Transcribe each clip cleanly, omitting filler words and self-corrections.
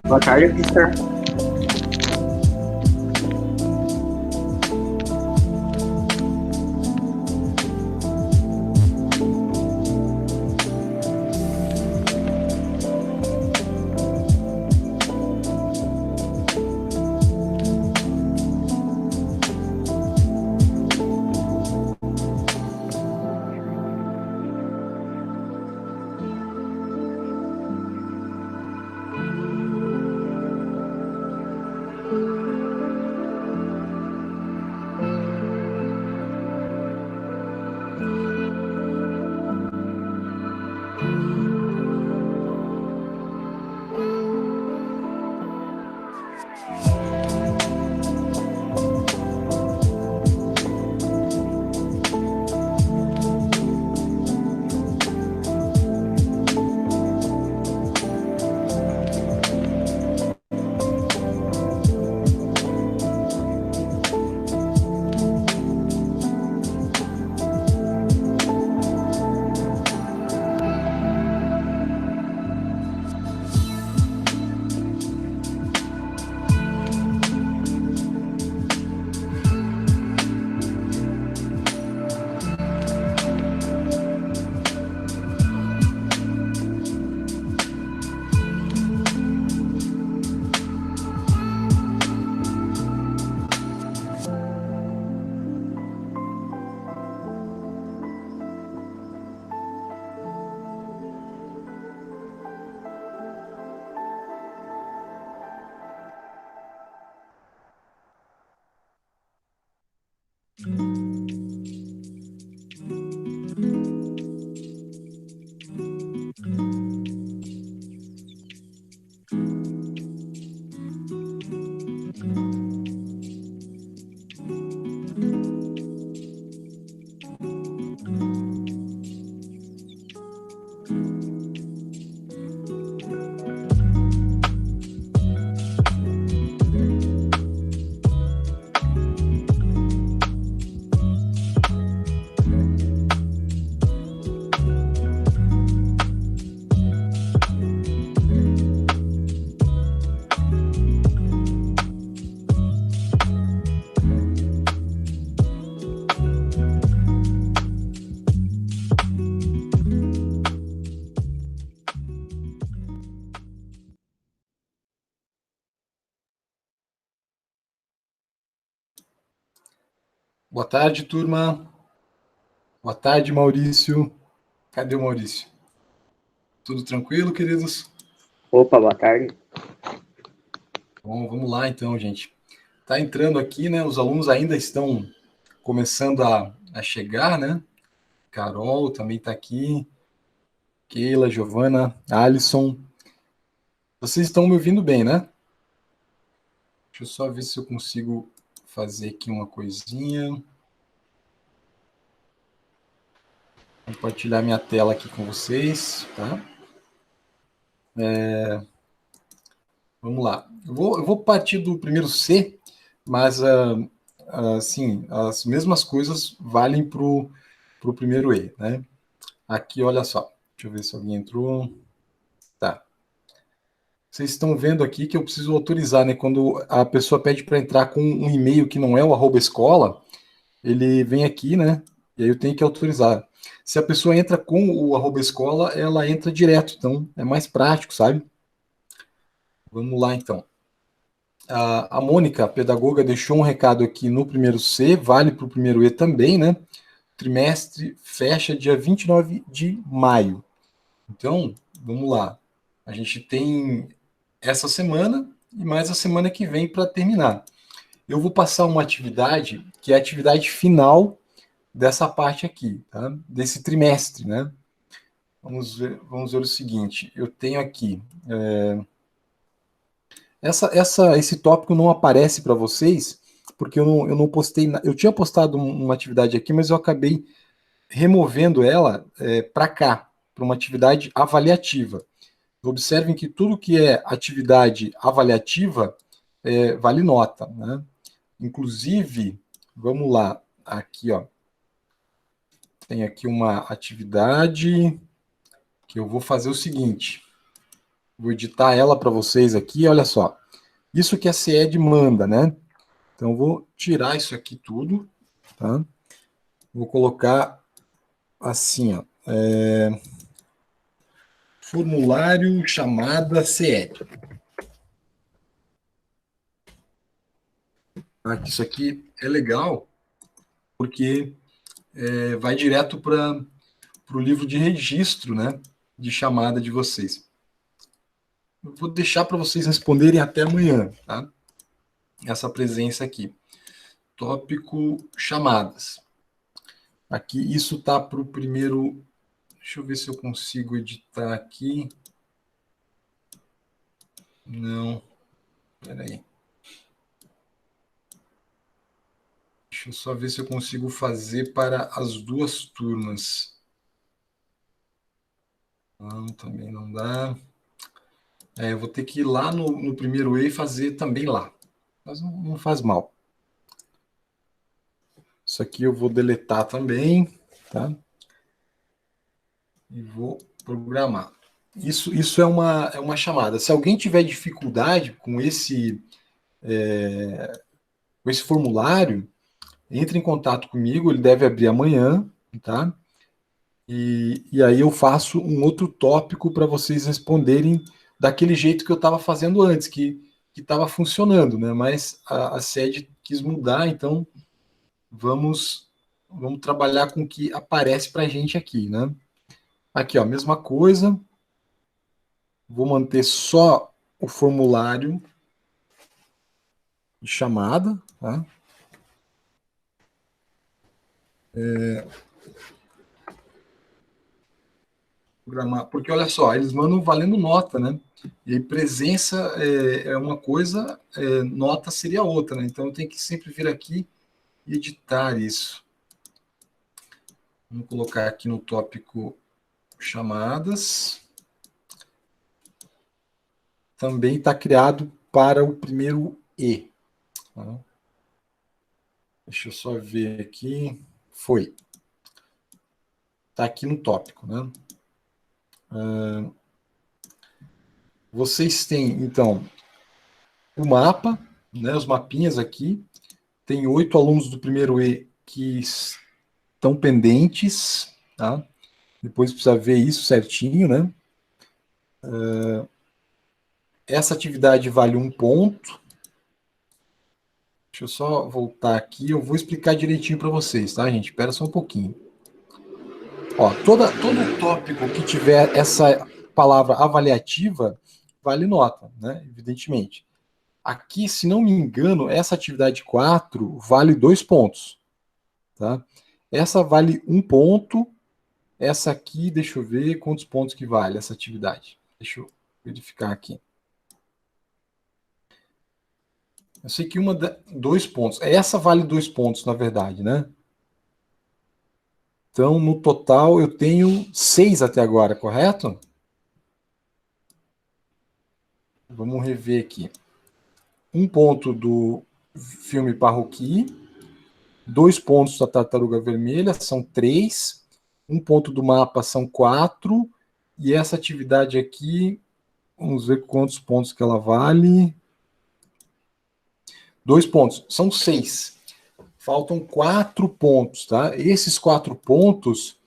Boa tarde, Victor. Boa tarde, turma. Boa tarde, Maurício. Cadê o Maurício? Tudo tranquilo, queridos? Opa, boa tarde. Bom, vamos lá então, gente. Tá entrando aqui, né? Os alunos ainda estão começando a chegar, né? Carol também está aqui. Keila, Giovana, Alisson. Vocês estão me ouvindo bem, né? Deixa eu só ver se eu consigo fazer aqui uma coisinha. Compartilhar minha tela aqui com vocês, tá? Vamos lá. Eu vou partir do primeiro C, mas assim, as mesmas coisas valem para o primeiro E, né? Aqui, olha só. Deixa eu ver se alguém entrou. Tá. Vocês estão vendo aqui que eu preciso autorizar, né? Quando a pessoa pede para entrar com um e-mail que não é o @escola, ele vem aqui, né? E aí eu tenho que autorizar. Se a pessoa entra com o @escola, ela entra direto, então é mais prático, sabe? Vamos lá, então. A Mônica, a pedagoga, deixou um recado aqui no primeiro C, vale para o primeiro E também, né? Trimestre fecha dia 29 de maio. Então, vamos lá. A gente tem essa semana e mais a semana que vem para terminar. Eu vou passar uma atividade que é a atividade final dessa parte aqui, tá? Desse trimestre, né? Vamos ver o seguinte. Eu tenho aqui esse tópico não aparece para vocês porque eu não postei. Eu tinha postado uma atividade aqui, mas eu acabei removendo ela para cá, para uma atividade avaliativa. Observem que tudo que é atividade avaliativa vale nota, né? Inclusive, vamos lá, aqui, ó. Tem aqui uma atividade que eu vou fazer o seguinte. Vou editar ela para vocês aqui, olha só. Isso que a CED manda, né? Então, eu vou tirar isso aqui tudo, tá? Vou colocar assim, ó. Formulário chamada CED. Isso aqui é legal, porque vai direto para o livro de registro, né? De chamada de vocês. Eu vou deixar para vocês responderem até amanhã, tá? Essa presença aqui. Tópico chamadas. Aqui, isso tá para o primeiro. Deixa eu ver se eu consigo editar aqui. Não. Peraí. Deixa eu só ver se eu consigo fazer para as duas turmas. Não, também não dá. Eu vou ter que ir lá no primeiro E e fazer também lá. Mas não faz mal. Isso aqui eu vou deletar também, tá? E vou programar. Isso é uma chamada. Se alguém tiver dificuldade com esse formulário, entre em contato comigo, ele deve abrir amanhã, tá? E aí eu faço um outro tópico para vocês responderem daquele jeito que eu estava fazendo antes, que estava funcionando, né? Mas a sede quis mudar, então vamos trabalhar com o que aparece para a gente aqui, né? Aqui, ó, mesma coisa. Vou manter só o formulário de chamada, tá? Programar, porque olha só, eles mandam valendo nota, né? E aí presença é uma coisa, nota seria outra, né? Então eu tenho que sempre vir aqui e editar isso. Vamos colocar aqui no tópico chamadas. Também está criado para o primeiro E. Tá? Deixa eu só ver aqui. Foi. Está aqui no tópico, né? Vocês têm, então, o mapa, né, os mapinhas aqui. Tem 8 alunos do primeiro E que estão pendentes, tá? Depois precisa ver isso certinho, né? Essa atividade vale 1 ponto. Deixa eu só voltar aqui, eu vou explicar direitinho para vocês, tá, gente? Espera só um pouquinho. Ó, todo tópico que tiver essa palavra avaliativa vale nota, né? Evidentemente. Aqui, se não me engano, essa atividade 4 vale 2 pontos, tá? Essa vale 1 ponto. Essa aqui, deixa eu ver quantos pontos que vale essa atividade. Deixa eu verificar aqui. Eu sei que 2 pontos. Essa vale 2 pontos, na verdade, né? Então, no total, eu tenho 6 até agora, correto? Vamos rever aqui. 1 ponto do filme Parroquia, 2 pontos da Tartaruga Vermelha, são 3. 1 ponto do mapa são 4. E essa atividade aqui, vamos ver quantos pontos que ela vale. 2 pontos, são 6. Faltam 4 pontos, tá? Esses 4 pontos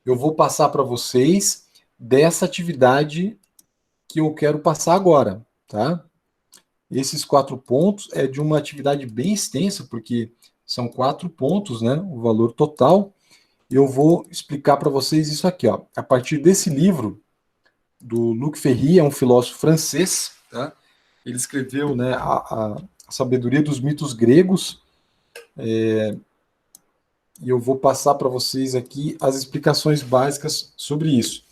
eu vou passar para vocês dessa atividade que eu quero passar agora, tá? Esses 4 pontos é de uma atividade bem extensa, porque são 4 pontos, né? O valor total. Eu vou explicar para vocês isso aqui, ó. A partir desse livro do Luc Ferry, é um filósofo francês, tá? Ele escreveu, né, a Sabedoria dos Mitos Gregos. E eu vou passar para vocês aqui as explicações básicas sobre isso.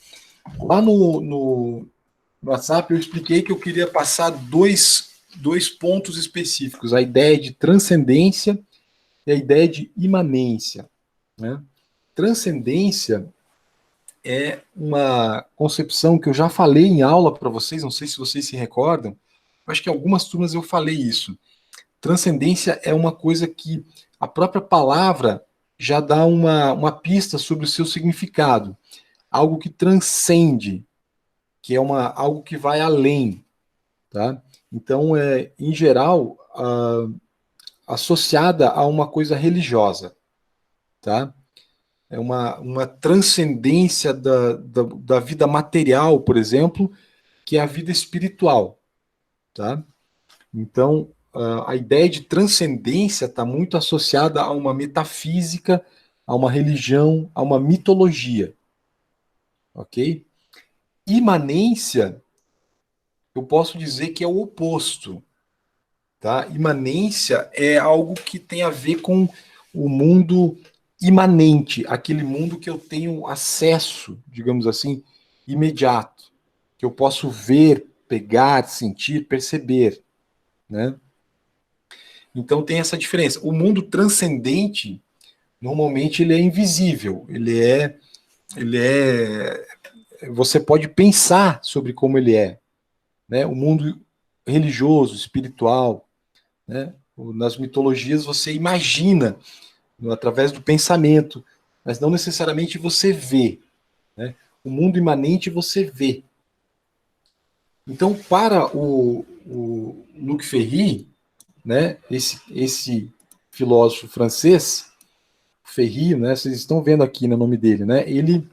Lá no WhatsApp eu expliquei que eu queria passar 2 dois pontos específicos, a ideia de transcendência e a ideia de imanência, né? Transcendência é uma concepção que eu já falei em aula para vocês, não sei se vocês se recordam, acho que em algumas turmas eu falei isso. Transcendência é uma coisa que a própria palavra já dá uma pista sobre o seu significado. Algo que transcende, que é algo que vai além. Tá? Então, em geral, associada a uma coisa religiosa. Tá? É uma transcendência da vida material, por exemplo, que é a vida espiritual. Tá? Então, a ideia de transcendência está muito associada a uma metafísica, a uma religião, a uma mitologia. Ok? Imanência, eu posso dizer que é o oposto. Tá? Imanência é algo que tem a ver com o mundo imanente, aquele mundo que eu tenho acesso, digamos assim, imediato, que eu posso ver, pegar, sentir, perceber, né? Então tem essa diferença. O mundo transcendente, normalmente ele é invisível, você pode pensar sobre como ele é, né? O mundo religioso, espiritual, né? Nas mitologias você imagina através do pensamento, mas não necessariamente você vê, né? O mundo imanente você vê. Então, para o Luc Ferry, né, esse filósofo francês, Ferry, né, vocês estão vendo aqui no nome dele, né, ele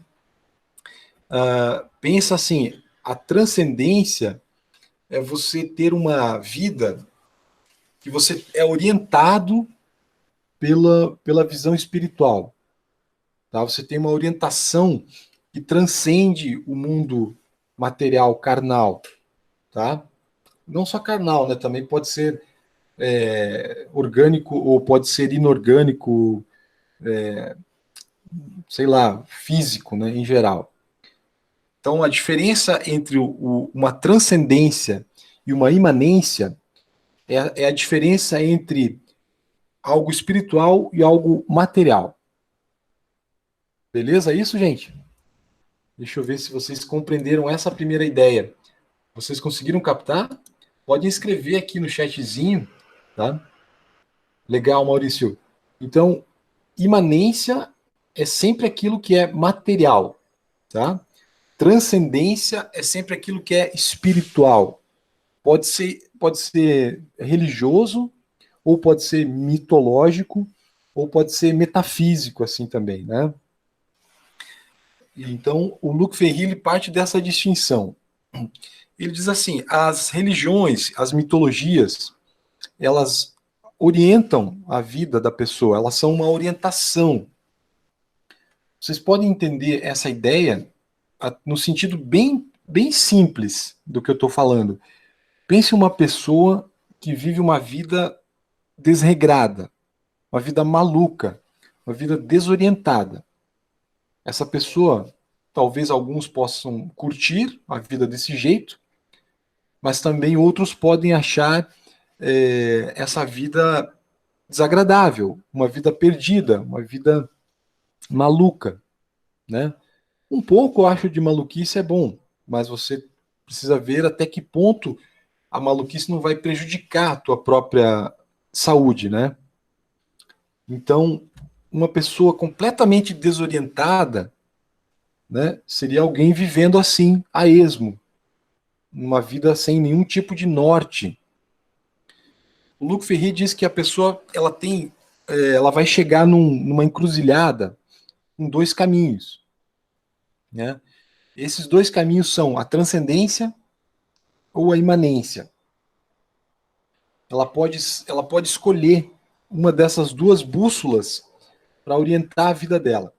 pensa assim, a transcendência é você ter uma vida que você é orientado pela visão espiritual. Tá? Você tem uma orientação que transcende o mundo material, carnal. Tá? Não só carnal, né? Também pode ser orgânico ou pode ser inorgânico, sei lá, físico, né, em geral. Então, a diferença entre uma transcendência e uma imanência é a diferença entre algo espiritual e algo material. Beleza? É isso, gente? Deixa eu ver se vocês compreenderam essa primeira ideia. Vocês conseguiram captar? Podem escrever aqui no chatzinho, tá? Legal, Maurício. Então, imanência é sempre aquilo que é material, tá? Transcendência é sempre aquilo que é espiritual. Pode ser religioso, ou pode ser mitológico, ou pode ser metafísico, assim também, né? Então, o Luc Ferry parte dessa distinção. Ele diz assim: as religiões, as mitologias, elas orientam a vida da pessoa, elas são uma orientação. Vocês podem entender essa ideia no sentido bem simples do que eu estou falando. Pense uma pessoa que vive uma vida desregrada, uma vida maluca, uma vida desorientada. Essa pessoa, talvez alguns possam curtir a vida desse jeito, mas também outros podem achar essa vida desagradável, uma vida perdida, uma vida maluca, né? Um pouco, eu acho, de maluquice é bom, mas você precisa ver até que ponto a maluquice não vai prejudicar a tua própria saúde, né? Então, uma pessoa completamente desorientada, né, seria alguém vivendo assim, a esmo, uma vida sem nenhum tipo de norte. O Luc Ferry diz que a pessoa ela vai chegar numa encruzilhada com dois caminhos, né? Esses dois caminhos são a transcendência ou a imanência. Ela pode escolher uma dessas duas bússolas para orientar a vida dela.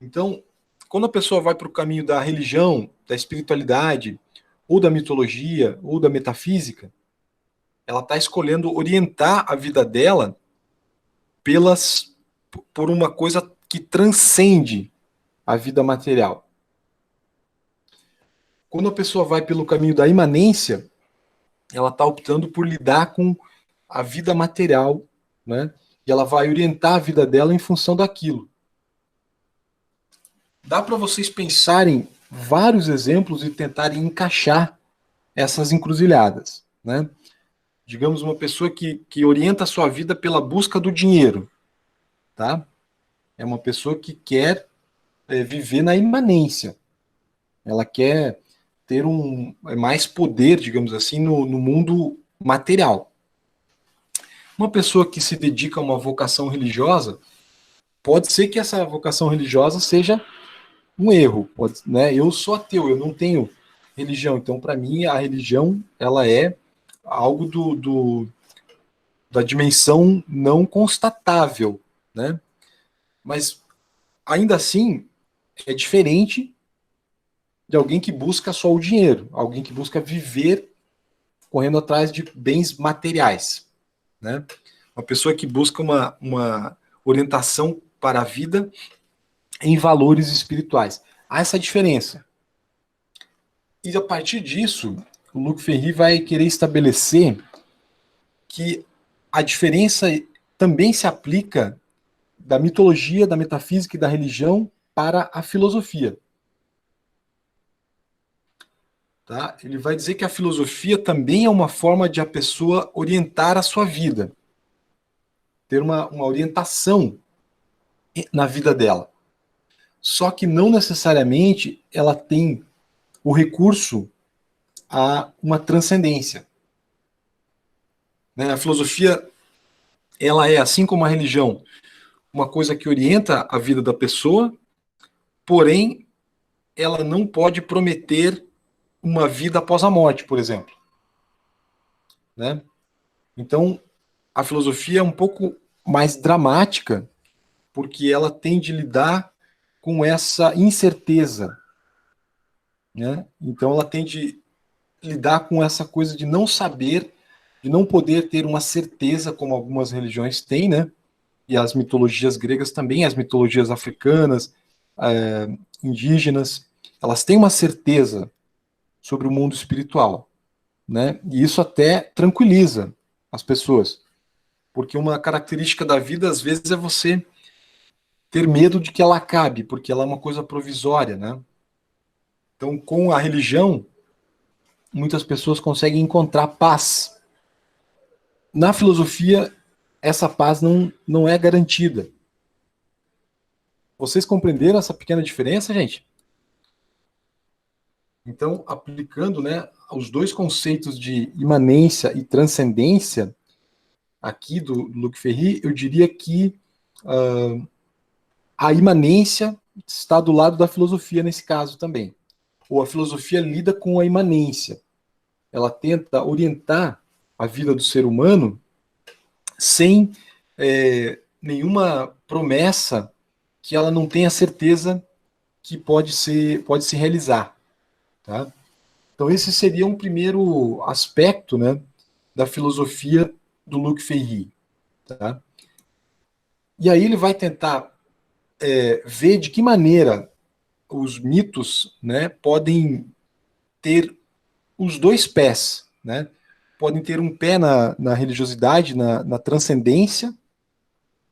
Então, quando a pessoa vai para o caminho da religião, da espiritualidade, ou da mitologia, ou da metafísica, ela está escolhendo orientar a vida dela por uma coisa que transcende a vida material. Quando a pessoa vai pelo caminho da imanência, ela está optando por lidar com a vida material, né? E ela vai orientar a vida dela em função daquilo. Dá para vocês pensarem vários exemplos e tentarem encaixar essas encruzilhadas, né? Digamos, uma pessoa que orienta a sua vida pela busca do dinheiro, tá? É uma pessoa que quer viver na imanência. Ela quer ter mais poder, digamos assim, no mundo material. Uma pessoa que se dedica a uma vocação religiosa, pode ser que essa vocação religiosa seja um erro. Pode, né? Eu sou ateu, eu não tenho religião. Então, para mim, a religião ela é algo da dimensão não constatável, né? Mas ainda assim é diferente de alguém que busca só o dinheiro, alguém que busca viver correndo atrás de bens materiais, né? Uma pessoa que busca uma orientação para a vida em valores espirituais. Há essa diferença. E a partir disso, o Luc Ferry vai querer estabelecer que a diferença também se aplica da mitologia, da metafísica e da religião para a filosofia. Tá? Ele vai dizer que a filosofia também é uma forma de a pessoa orientar a sua vida, ter uma orientação na vida dela. Só que não necessariamente ela tem o recurso a uma transcendência. Né? A filosofia, ela é, assim como a religião, uma coisa que orienta a vida da pessoa, porém, ela não pode prometer uma vida após a morte, por exemplo. Né? Então, a filosofia é um pouco mais dramática, porque ela tem de lidar com essa incerteza. Né? Então, ela tem de lidar com essa coisa de não saber, de não poder ter uma certeza, como algumas religiões têm, né? E as mitologias gregas também, as mitologias africanas, indígenas, elas têm uma certeza sobre o mundo espiritual, né? E isso até tranquiliza as pessoas, porque uma característica da vida, às vezes, é você ter medo de que ela acabe, porque ela é uma coisa provisória, né? Então, com a religião, muitas pessoas conseguem encontrar paz. Na filosofia, essa paz não é garantida. Vocês compreenderam essa pequena diferença, gente? Então, aplicando, né, os dois conceitos de imanência e transcendência aqui do Luc Ferry, eu diria que a imanência está do lado da filosofia nesse caso também. Ou a filosofia lida com a imanência. Ela tenta orientar a vida do ser humano sem nenhuma promessa que ela não tenha certeza que pode se realizar. Tá? Então esse seria um primeiro aspecto, né, da filosofia do Luc Ferry. Tá? E aí ele vai tentar ver de que maneira os mitos, né, podem ter os dois pés, né? Podem ter um pé na religiosidade, na transcendência,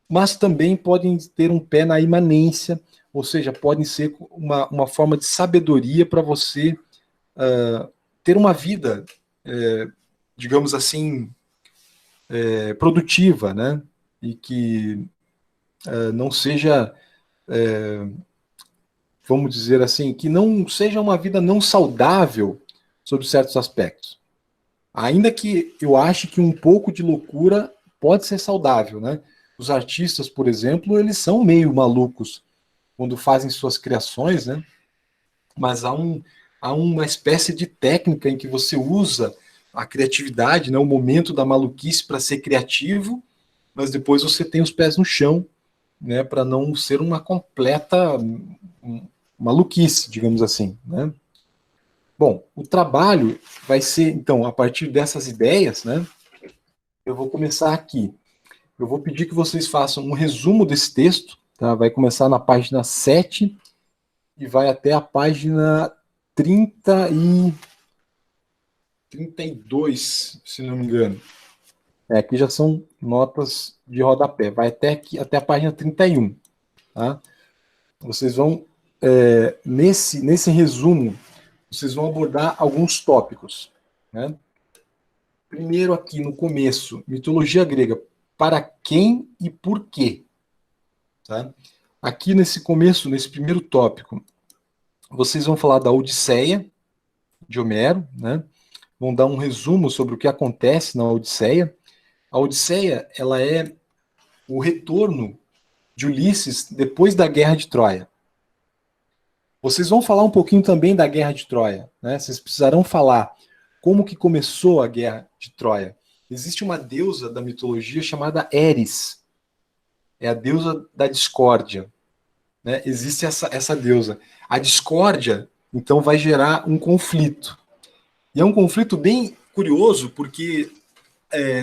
mas também podem ter um pé na imanência, ou seja, podem ser uma forma de sabedoria para você ter uma vida, digamos assim, produtiva, né? E que não seja, vamos dizer assim, que não seja uma vida não saudável sob certos aspectos. Ainda que eu ache que um pouco de loucura pode ser saudável, né? Os artistas, por exemplo, eles são meio malucos quando fazem suas criações, né? Mas há uma espécie de técnica em que você usa a criatividade, né? O momento da maluquice para ser criativo, mas depois você tem os pés no chão, né? Para não ser uma completa maluquice, digamos assim, né? Bom, o trabalho vai ser, então, a partir dessas ideias, né? Eu vou começar aqui. Eu vou pedir que vocês façam um resumo desse texto, tá? Vai começar na página 7 e vai até a página 30 e 32, se não me engano. Aqui já são notas de rodapé. Vai até aqui, até a página 31. Tá? Vocês vão, nesse resumo, vocês vão abordar alguns tópicos. Né? Primeiro aqui no começo, mitologia grega. Para quem e por quê? Tá? Aqui nesse começo, nesse primeiro tópico, vocês vão falar da Odisseia, de Homero, né? Vão dar um resumo sobre o que acontece na Odisseia. A Odisseia, ela é o retorno de Ulisses depois da Guerra de Troia. Vocês vão falar um pouquinho também da Guerra de Troia, né? Vocês precisarão falar como que começou a Guerra de Troia. Existe uma deusa da mitologia chamada Eris. É a deusa da discórdia. Né? Existe essa deusa. A discórdia, então, vai gerar um conflito. E é um conflito bem curioso, porque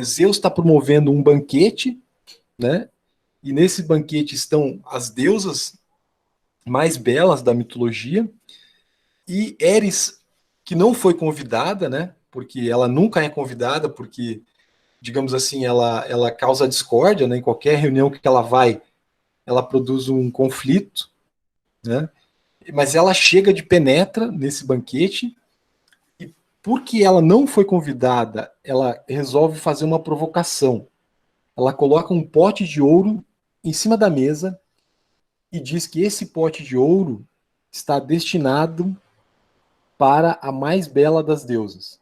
Zeus está promovendo um banquete, né? E nesse banquete estão as deusas mais belas da mitologia, e Eris, que não foi convidada, né? Porque ela nunca é convidada, porque, digamos assim, ela causa discórdia, né? Em qualquer reunião que ela vai, ela produz um conflito, né? Mas ela chega de penetra nesse banquete, e porque ela não foi convidada, ela resolve fazer uma provocação. Ela coloca um pote de ouro em cima da mesa e diz que esse pote de ouro está destinado para a mais bela das deusas.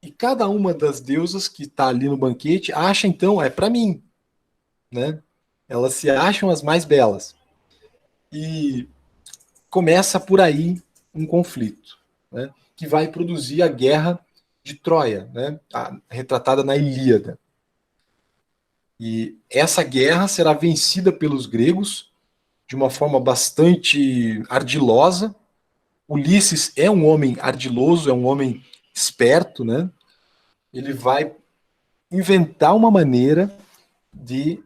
E cada uma das deusas que está ali no banquete acha, então, é para mim. Né? Elas se acham as mais belas. E começa por aí um conflito, né? Que vai produzir a Guerra de Troia, né? Retratada na Ilíada. E essa guerra será vencida pelos gregos de uma forma bastante ardilosa. Ulisses é um homem ardiloso, é um homem esperto, né? Ele vai inventar uma maneira de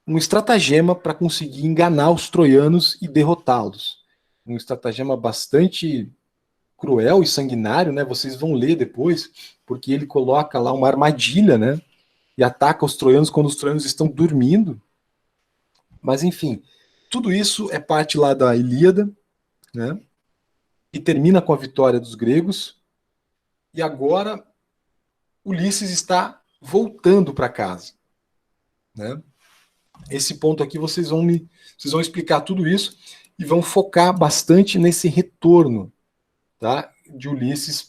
um estratagema para conseguir enganar os troianos e derrotá-los. Um estratagema bastante cruel e sanguinário, né? Vocês vão ler depois, porque ele coloca lá uma armadilha, né? E ataca os troianos quando os troianos estão dormindo. Mas, enfim, tudo isso é parte lá da Ilíada, né? E termina com a vitória dos gregos. E agora Ulisses está voltando para casa, né? Esse ponto aqui vocês vão explicar tudo isso e vão focar bastante nesse retorno, tá? De Ulisses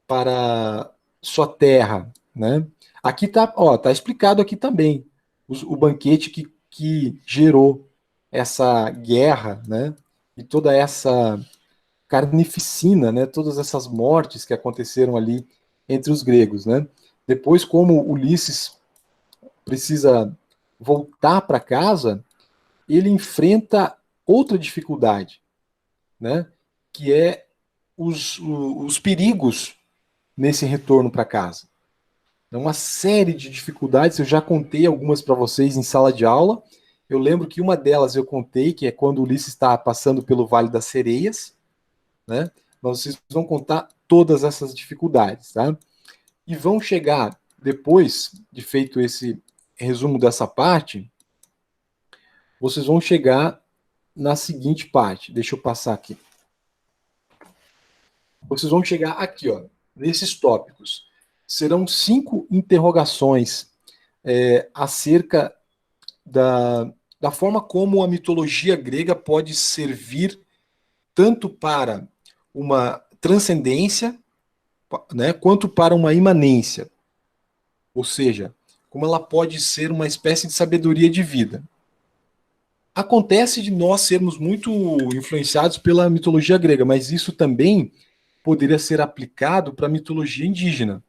para sua terra, né? Aqui tá explicado aqui também o banquete que gerou essa guerra, né? E toda essa carnificina, né? Todas essas mortes que aconteceram ali entre os gregos, né? Depois, como Ulisses precisa voltar para casa, ele enfrenta outra dificuldade, né? Que é os perigos nesse retorno para casa. É uma série de dificuldades, eu já contei algumas para vocês em sala de aula. Eu lembro que uma delas eu contei, que é quando Ulisses está passando pelo Vale das Sereias, né? Mas vocês vão contar todas essas dificuldades, tá? E vão chegar, depois de feito esse resumo dessa parte, vocês vão chegar na seguinte parte. Deixa eu passar aqui. Vocês vão chegar aqui, ó, nesses tópicos. Serão 5 interrogações acerca da forma como a mitologia grega pode servir tanto para uma transcendência, né, quanto para uma imanência. Ou seja, como ela pode ser uma espécie de sabedoria de vida. Acontece de nós sermos muito influenciados pela mitologia grega, mas isso também poderia ser aplicado para a mitologia indígena.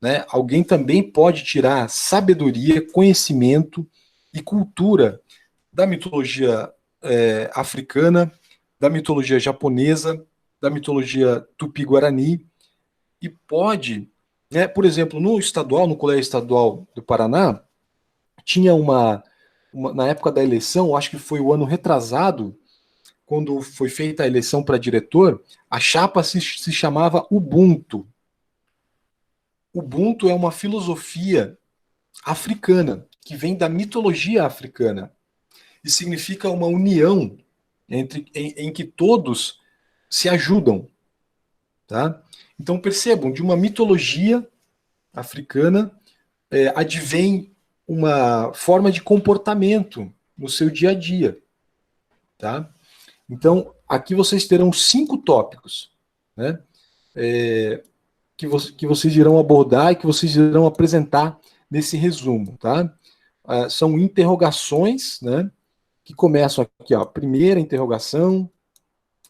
Né? Alguém também pode tirar sabedoria, conhecimento e cultura da mitologia africana, da mitologia japonesa, da mitologia tupi-guarani, e pode, né, por exemplo, no Colégio Estadual do Paraná, tinha na época da eleição, acho que foi o ano retrasado, quando foi feita a eleição para diretor, a chapa se chamava Ubuntu. Ubuntu é uma filosofia africana, que vem da mitologia africana, e significa uma união em que todos se ajudam. Tá? Então percebam, de uma mitologia africana advém uma forma de comportamento no seu dia a dia. Tá? Então, aqui vocês terão 5 tópicos, né? Que vocês irão abordar e que vocês irão apresentar nesse resumo. Tá? São interrogações, né? Que começam aqui, ó, primeira interrogação,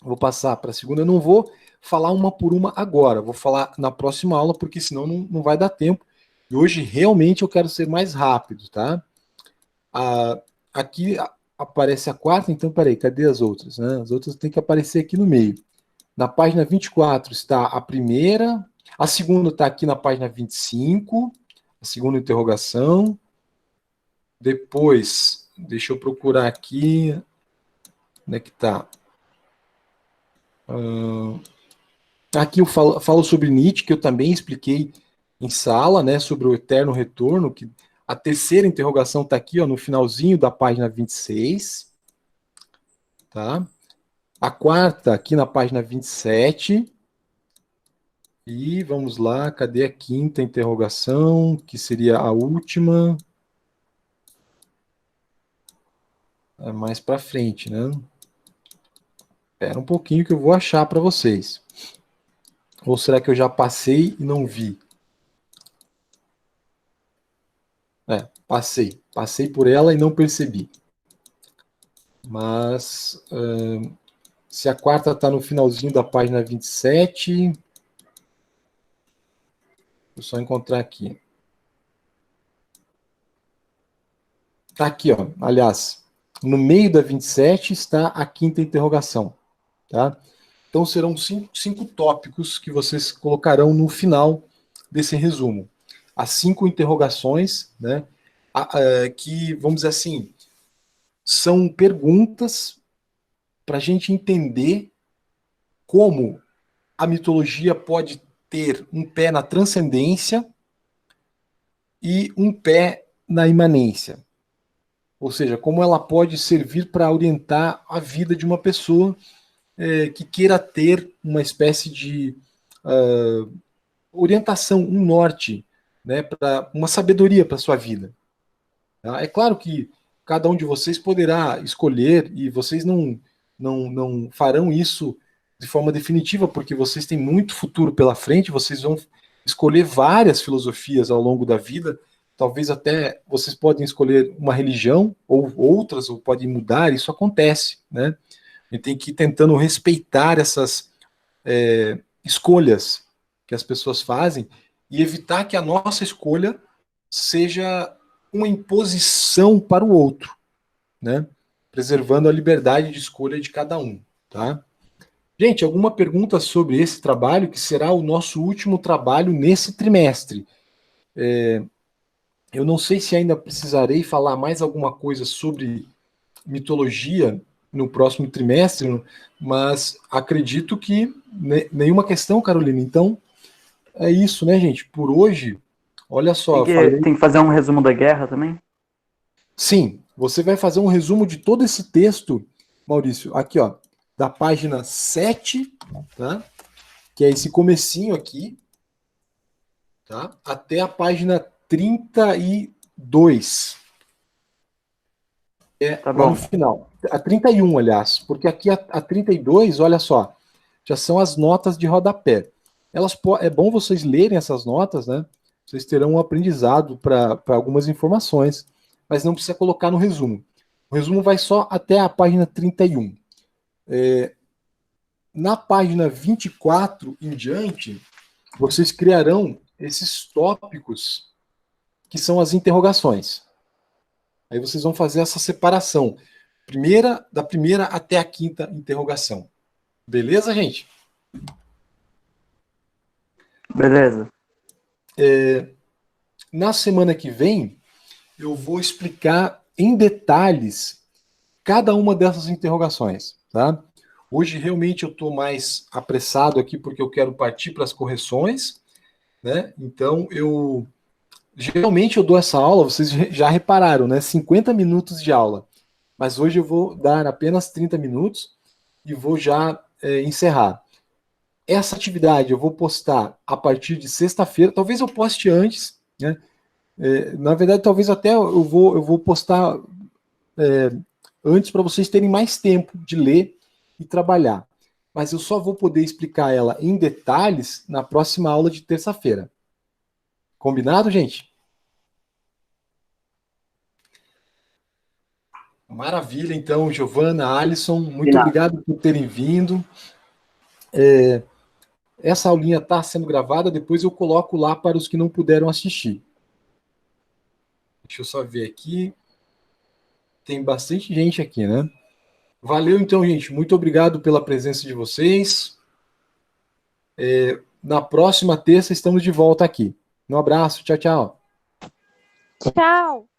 vou passar para a segunda, eu não vou falar uma por uma agora, vou falar na próxima aula, porque senão não vai dar tempo. E hoje, realmente, eu quero ser mais rápido, tá? Aqui aparece a quarta, então, peraí, cadê as outras? Né? As outras têm que aparecer aqui no meio. Na página 24 está a primeira, a segunda está aqui na página 25, a segunda interrogação. Depois, deixa eu procurar aqui, onde é que está? Aqui eu falo sobre Nietzsche, que eu também expliquei em sala, né, sobre o eterno retorno, que a terceira interrogação está aqui, ó, no finalzinho da página 26. Tá? A quarta aqui na página 27. E vamos lá, cadê a quinta interrogação, que seria a última? É mais para frente, né? Espera um pouquinho que eu vou achar para vocês. Ou será que eu já passei e não vi? Passei. Passei por ela e não percebi. Mas se a quarta está no finalzinho da página 27, vou só encontrar aqui. Está aqui, ó. Aliás, no meio da 27 está a quinta interrogação. Tá? Então serão cinco tópicos que vocês colocarão no final desse resumo. As 5 interrogações, né, que, vamos dizer assim, são perguntas para a gente entender como a mitologia pode ter um pé na transcendência e um pé na imanência. Ou seja, como ela pode servir para orientar a vida de uma pessoa que queira ter uma espécie de orientação, um norte, né, para uma sabedoria para a sua vida. Tá? É claro que cada um de vocês poderá escolher, e vocês não farão isso de forma definitiva, porque vocês têm muito futuro pela frente, vocês vão escolher várias filosofias ao longo da vida, talvez até vocês podem escolher uma religião, ou outras, ou podem mudar, isso acontece, né? A gente tem que ir tentando respeitar essas escolhas que as pessoas fazem e evitar que a nossa escolha seja uma imposição para o outro, né? Preservando a liberdade de escolha de cada um, tá? Gente, alguma pergunta sobre esse trabalho, que será o nosso último trabalho nesse trimestre? Eu não sei se ainda precisarei falar mais alguma coisa sobre mitologia no próximo trimestre, mas acredito que nenhuma questão, Carolina. Então, é isso, né, gente? Por hoje, olha só. Tem que fazer um resumo da guerra também? Sim, você vai fazer um resumo de todo esse texto, Maurício, aqui, ó, da página 7, tá? Que é esse comecinho aqui, tá? Até a página 32. Tá lá bom. no final. A 31, aliás, porque aqui a 32, olha só, já são as notas de rodapé. É bom vocês lerem essas notas, né? Vocês terão um aprendizado para algumas informações, mas não precisa colocar no resumo. O resumo vai só até a página 31. Na página 24 em diante, vocês criarão esses tópicos que são as interrogações. Aí vocês vão fazer essa separação. Da primeira até a quinta interrogação. Beleza, gente? Beleza. Na semana que vem, eu vou explicar em detalhes cada uma dessas interrogações. tá? Hoje, realmente, eu estou mais apressado aqui porque eu quero partir para as correções, né? Então, geralmente eu dou essa aula, vocês já repararam, né? 50 minutos de aula. Mas hoje eu vou dar apenas 30 minutos e vou já encerrar. Essa atividade eu vou postar a partir de sexta-feira, talvez eu poste antes, né? Na verdade, talvez até eu vou postar antes para vocês terem mais tempo de ler e trabalhar. Mas eu só vou poder explicar ela em detalhes na próxima aula de terça-feira. Combinado, gente? Maravilha, então, Giovana, Alisson, muito obrigado por terem vindo. Essa aulinha está sendo gravada, depois eu coloco lá para os que não puderam assistir. Deixa eu só ver aqui. Tem bastante gente aqui, né? Valeu, então, gente. Muito obrigado pela presença de vocês. Na próxima terça estamos de volta aqui. Um abraço, tchau, tchau. Tchau.